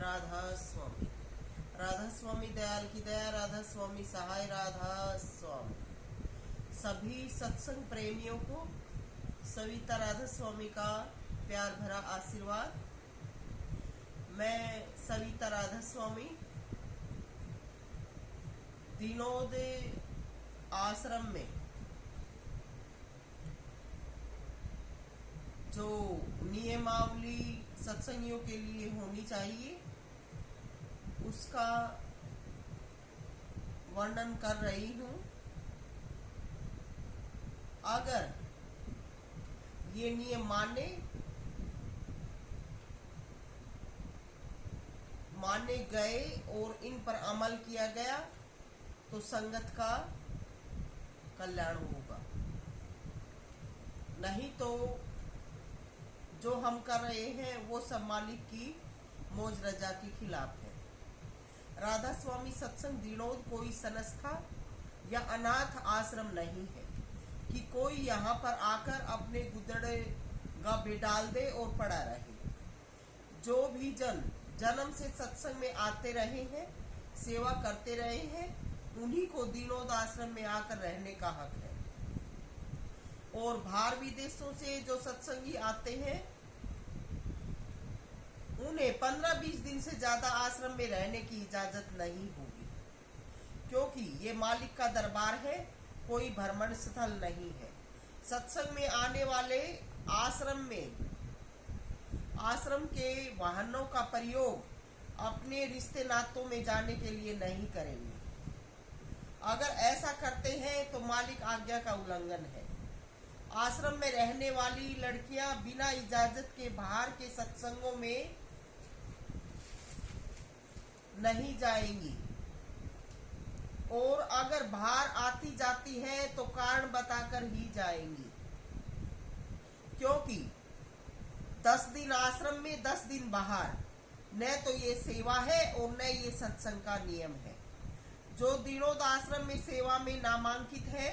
राधा स्वामी। राधा स्वामी दयाल की दया, राधा स्वामी सहाय, राधा स्वामी। सभी सत्संग प्रेमियों को सविता राधा स्वामी का प्यार भरा आशीर्वाद। मैं सविता राधा स्वामी दीनोदय आश्रम में जो नियमावली सत्संगियों के लिए होनी चाहिए उसका वर्णन कर रही हूँ। अगर ये नियम माने गए और इन पर अमल किया गया तो संगत का कल्याण होगा, नहीं तो जो हम कर रहे हैं वो सब मालिक की मौज रजा के खिलाफ है। राधा स्वामी सत्संग दीनोद कोई संस्था या अनाथ आश्रम नहीं है कि कोई यहाँ पर आकर अपने गुदड़े गाबे डाल दे और पड़ा रहे। जो भी जन जन्म से सत्संग में आते रहे हैं, सेवा करते रहे हैं, उन्हीं को दीनोद आश्रम में आकर रहने का हक है। और बाहर विदेशों से जो सत्संगी आते हैं उन्हें 15-20 दिन से ज्यादा आश्रम में रहने की इजाजत नहीं होगी, क्योंकि ये मालिक का दरबार है, कोई भ्रमण स्थल नहीं है। सत्संग में आने वाले आश्रम के वाहनों का प्रयोग अपने रिश्ते नातों में जाने के लिए नहीं करेंगे। अगर ऐसा करते हैं तो मालिक आज्ञा का उल्लंघन है। आश्रम में रहने वाली लड़कियां बिना इजाजत के बाहर के सत्संगों में नहीं जाएंगी, और अगर बाहर आती जाती हैं तो कारण बताकर ही जाएंगी, क्योंकि 10 दिन आश्रम में 10 दिन बाहर, न तो ये सेवा है और न ये सत्संग का नियम है। जो दीनोद आश्रम में सेवा में नामांकित है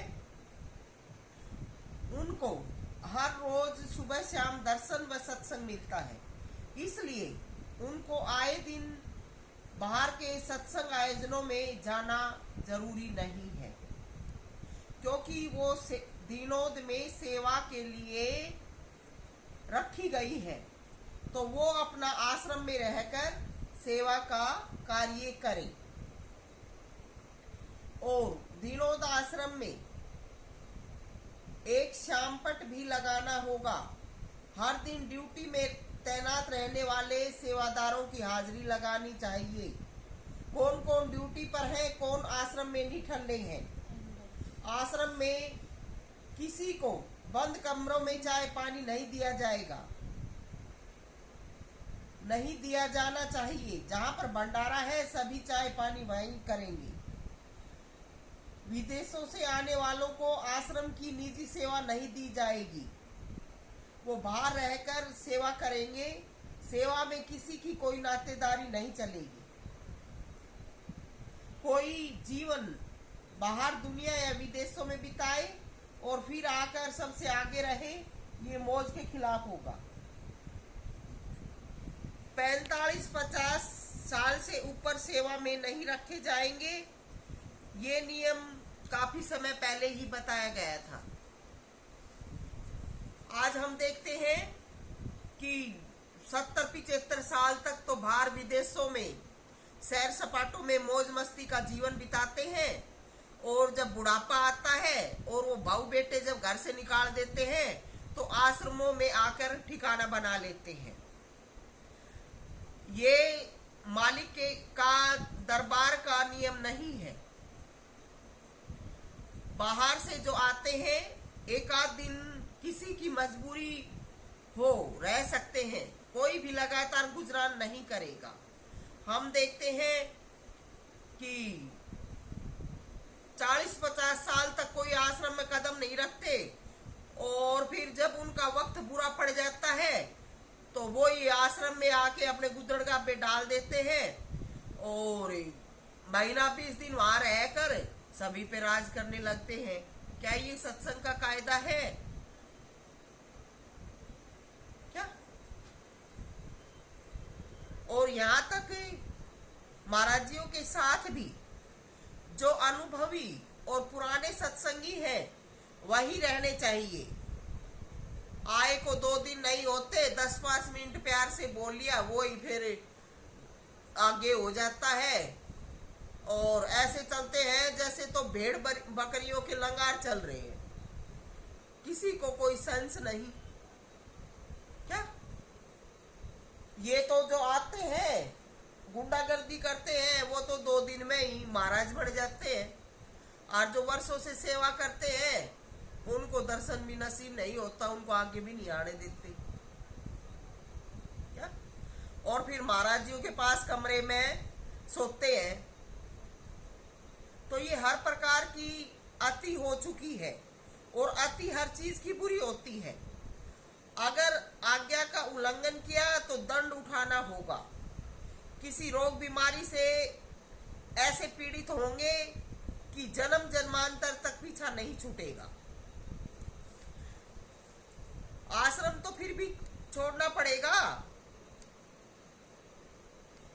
उनको हर रोज सुबह शाम दर्शन व सत्संग मिलता है, इसलिए उनको आए दिन बाहर के सत्संग आयोजनों में जाना जरूरी नहीं है, क्योंकि वो दीनोद में सेवा के लिए रखी गई है, तो वो अपना आश्रम में रहकर सेवा का कार्य करें। और दीनोद आश्रम में एक शामपट भी लगाना होगा। हर दिन ड्यूटी में तैनात रहने वाले सेवादारों की हाजिरी लगानी चाहिए। कौन कौन ड्यूटी पर है, कौन आश्रम में निठल्ले हैं। आश्रम में किसी को बंद कमरों में चाय पानी नहीं दिया जाएगा, नहीं दिया जाना चाहिए। जहां पर भंडारा है सभी चाय पानी वहीं करेंगे। विदेशों से आने वालों को आश्रम की निजी सेवा नहीं दी जाएगी, वो बाहर रहकर सेवा करेंगे। सेवा में किसी की कोई नातेदारी नहीं चलेगी। कोई जीवन बाहर दुनिया या विदेशों में बिताए और फिर आकर सबसे आगे रहे, ये मौज के खिलाफ होगा। 45-50 साल से ऊपर सेवा में नहीं रखे जाएंगे। ये नियम काफी समय पहले ही बताया गया था। आज हम देखते हैं कि 70-75 साल तक तो बाहर विदेशों में सैर सपाटों में मौज मस्ती का जीवन बिताते हैं, और जब बुढ़ापा आता है और वो भाऊ बेटे जब घर से निकाल देते हैं तो आश्रमों में आकर ठिकाना बना लेते हैं। ये मालिक का दरबार का नियम नहीं है। बाहर से जो आते हैं एक आध दिन किसी की मजबूरी हो रह सकते हैं, कोई भी लगातार गुजरान नहीं करेगा। हम देखते हैं कि 40-50 साल तक कोई आश्रम में कदम नहीं रखते, और फिर जब उनका वक्त बुरा पड़ जाता है तो वो ये आश्रम में आके अपने गुदड़गा पे डाल देते हैं, और महीना 20 दिन वहां रहकर सभी पे राज करने लगते हैं। क्या ये सत्संग का कायदा है? क्या और यहाँ तक महाराज जियों के साथ भी जो अनुभवी और पुराने सत्संगी हैं वही रहने चाहिए। आए को 2 दिन नहीं होते, 10-5 मिनट प्यार से बोल लिया, वो ही फिर आगे हो जाता है। और ऐसे चलते हैं जैसे तो भेड़ बकरियों के लंगार चल रहे हैं, किसी को कोई सेंस नहीं। क्या ये तो जो आते हैं गुंडागर्दी करते हैं वो तो 2 दिन में ही महाराज बढ़ जाते हैं, और जो वर्षों से सेवा करते हैं उनको दर्शन भी नसीब नहीं होता, उनको आगे भी नहीं आने देते। क्या और फिर महाराज जियों के पास कमरे में सोते हैं। तो ये हर प्रकार की अति हो चुकी है, और अति हर चीज की बुरी होती है। अगर आज्ञा का उल्लंघन किया तो दंड उठाना होगा। किसी रोग बीमारी से ऐसे पीड़ित होंगे कि जन्म जन्मांतर तक पीछा नहीं छूटेगा। आश्रम तो फिर भी छोड़ना पड़ेगा,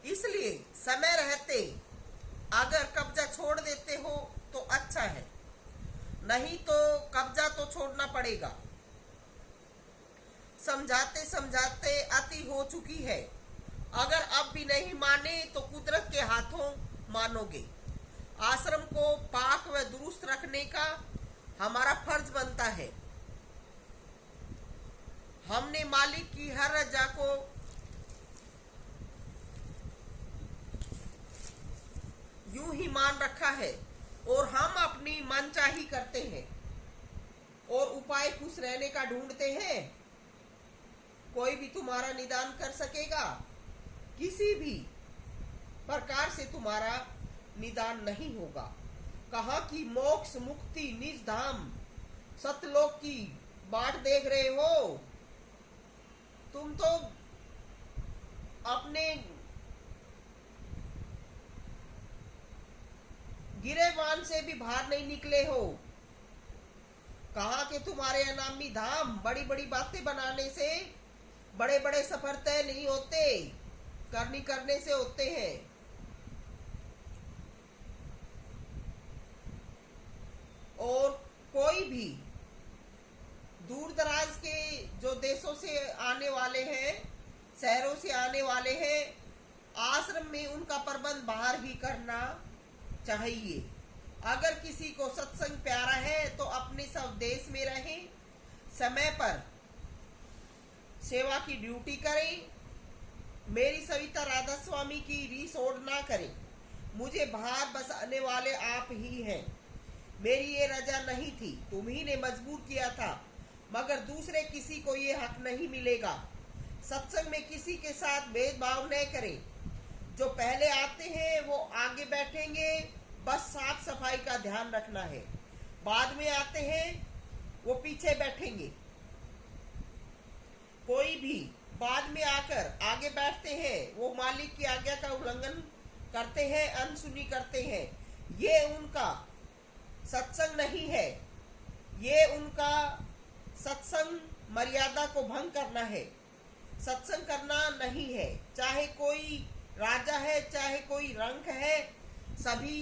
इसलिए समय रहते अगर कब्जा छोड़ देते हो तो अच्छा है, नहीं तो कब्जा तो छोड़ना पड़ेगा। समझाते समझाते अति हो चुकी है, अगर अब भी नहीं माने तो कुदरत के हाथों मानोगे। आश्रम को पाक व दुरुस्त रखने का हमारा फर्ज बनता है। हमने मालिक की हर रजा को यूं ही मान रखा है, और हम अपनी मनचाही करते हैं और उपाय खुश रहने का ढूंढते हैं। कोई भी तुम्हारा निदान कर सकेगा? किसी भी प्रकार से तुम्हारा निदान नहीं होगा। कहा कि मोक्ष मुक्ति निज धाम सतलोक की बाट देख रहे हो, तुम तो अपने गिरेबान से भी बाहर नहीं निकले हो। कहा कि तुम्हारे अनामी धाम बड़ी बड़ी बातें बनाने से बड़े बड़े सफर तय नहीं होते, करने से होते हैं। और कोई भी दूर दराज के जो देशों से आने वाले हैं, शहरों से आने वाले हैं, आश्रम में उनका प्रबंध बाहर ही करना चाहिए। अगर किसी को सत्संग प्यारा है तो अपने स्वदेश में रहें, समय पर सेवा की ड्यूटी करें। मेरी सविता राधा स्वामी की रीसोड़ ना करें। मुझे बाहर बसाने वाले आप ही हैं। मेरी ये रजा नहीं थी, तुम ही ने मजबूर किया था, मगर दूसरे किसी को ये हक नहीं मिलेगा। सत्संग में किसी के साथ भेदभाव न करें। जो पहले आते हैं वो आगे बैठेंगे, बस साफ सफाई का ध्यान रखना है। बाद में आते हैं वो पीछे बैठेंगे। कोई भी बाद में आकर आगे बैठते हैं वो मालिक की आज्ञा का उल्लंघन करते हैं, अनसुनी करते हैं। ये उनका सत्संग नहीं है, ये उनका सत्संग मर्यादा को भंग करना है, सत्संग करना नहीं है। चाहे कोई राजा है, चाहे कोई रंक है, सभी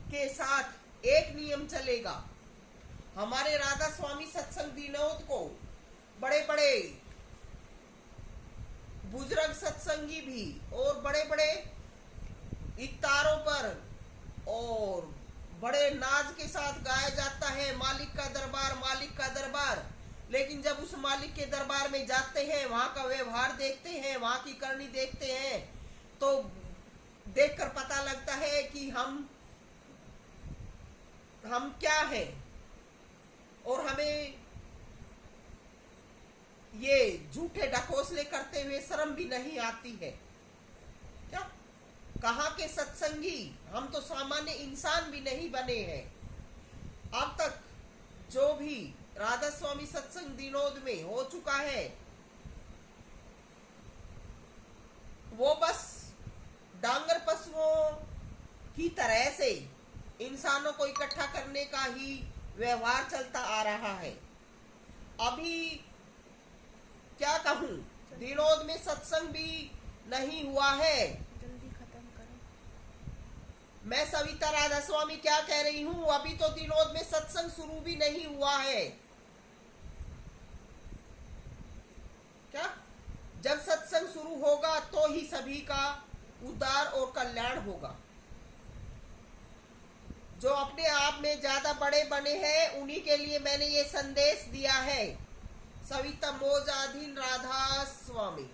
के साथ एक नियम चलेगा। हमारे राधा स्वामी सत्संग विनोद को बड़े बड़े बुजुर्ग सत्संगी भी और बड़े बड़े इफ्तारों पर और बड़े नाज के साथ गाया जाता है, मालिक का दरबार, मालिक का दरबार। लेकिन जब उस मालिक के दरबार में जाते हैं, वहां का व्यवहार देखते हैं, वहां की करनी देखते हैं, तो देखकर पता लगता है कि हम क्या है। और हमें ये झूठे ढकोसले करते हुए शर्म भी नहीं आती है। क्या कहा के सत्संगी, हम तो सामान्य इंसान भी नहीं बने हैं। अब तक जो भी राधा स्वामी सत्संग विनोद में हो चुका है वो बस डांगर पशुओं की तरह से इंसानों को इकट्ठा करने का ही व्यवहार चलता आ रहा है। अभी क्या कहूं, विनोद में सत्संग भी नहीं हुआ है। जल्दी खत्म करें। मैं सविता राधा स्वामी क्या कह रही हूं, अभी तो दिनोद में सत्संग शुरू भी नहीं हुआ है। क्या? जब सत्संग शुरू होगा तो ही सभी का उद्धार और कल्याण होगा। जो अपने आप में ज्यादा बड़े बने हैं उन्हीं के लिए मैंने ये संदेश दिया है। सविता मोजाधीन राधा स्वामी।